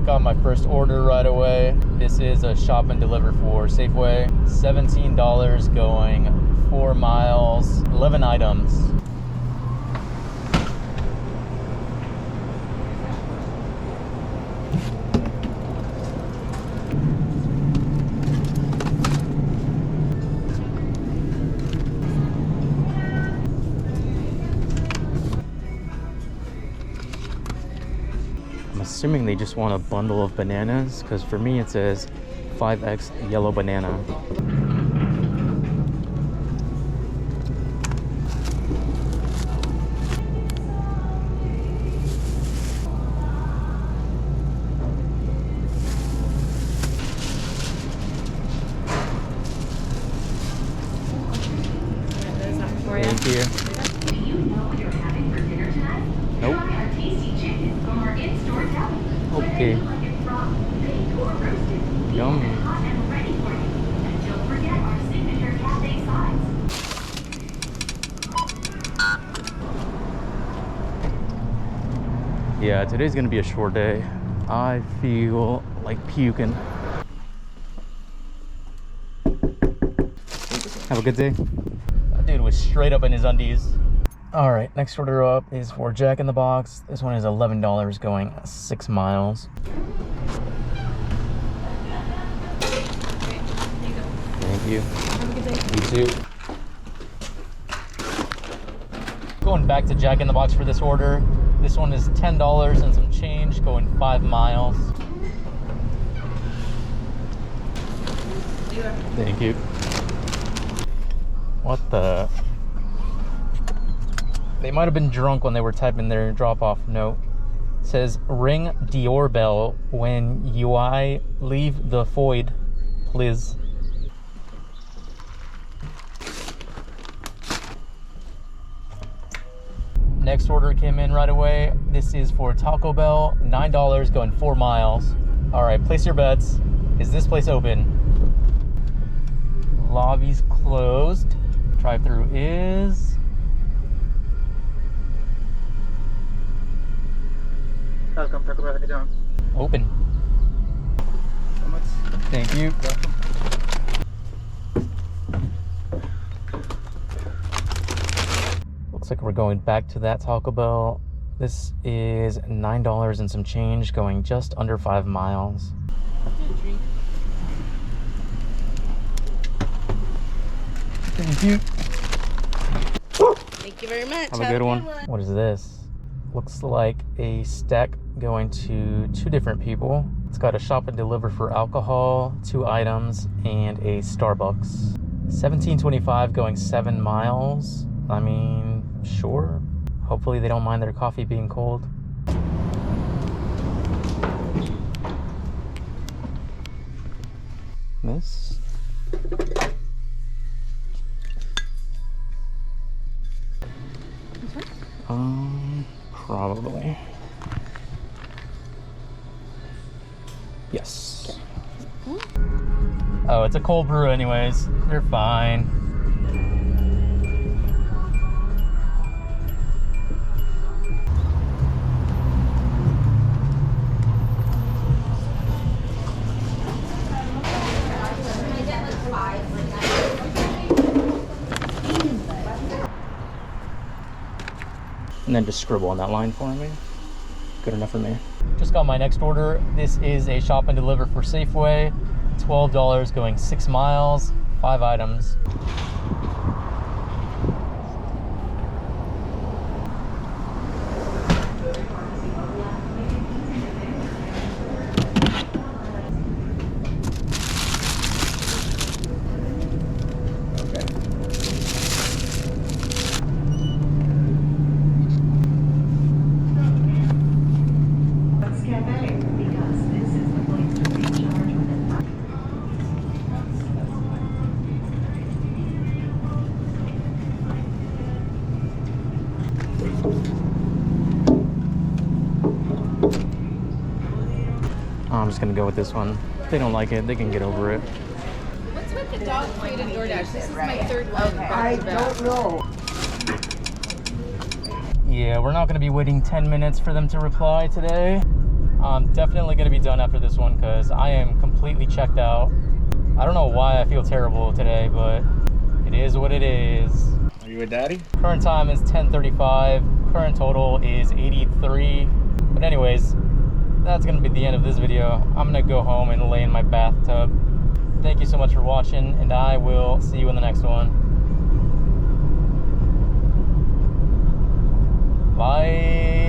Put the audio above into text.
Got my first order right away. This is a shop and deliver for Safeway. $17 going 4 miles, 11 items. Assuming they just want a bundle of bananas, because for me it says 5x yellow banana. Thank you. Do you know what you're having for dinner tonight? Nope. Try our tasty chicken from our in-store deli. Okay. Whether you like it raw, baked, or roasted, we Yum. have it hot and ready for you. And don't forget our signature cafe sides. Yeah, today's gonna be a short day. I feel like puking. Have a good day. That dude was straight up in his undies. All right, next order up is for Jack in the Box. This one is $11 going 6 miles. Thank you. Have a good day. You too. Going back to Jack in the Box for this order. This one is $10 and some change going 5 miles. Thank you. What the? They might have been drunk when they were typing their drop-off note. It says, ring doorbell when you leave the void, please. Next order came in right away. This is for Taco Bell, $9 going 4 miles. All right, place your bets. Is this place open? Lobby's closed. Drive-through is... Welcome, Taco Bell. How you doing? open. So much. Thank you. Looks like we're going back to that Taco Bell. This is $9 and some change, going just under 5 miles. Thank you. Thank you very much. Have a good one. What is this? Looks like a stack going to 2 different people. It's got a shop and deliver for alcohol, 2 items, and a Starbucks. $17.25 going 7 miles. I mean, sure. Hopefully they don't mind their coffee being cold. This. Probably. Yes. Oh, it's a cold brew anyways. They're fine. And then just scribble on that line for me. Good enough for me. Just got my next order. This is a shop and deliver for Safeway. $12 going 6 miles, 5 items. I'm just gonna go with this one. If they don't like it, they can get over it. What's with the dog food and DoorDash? This is my 3rd one. I don't know. Yeah, we're not gonna be waiting 10 minutes for them to reply today. I'm definitely going to be done after this one because I am completely checked out. I don't know why I feel terrible today, but it is what it is. Are you with daddy? Current time is 10:35. Current total is 83. But anyways, that's going to be the end of this video. I'm going to go home and lay in my bathtub. Thank you so much for watching, and I will see you in the next one. Bye.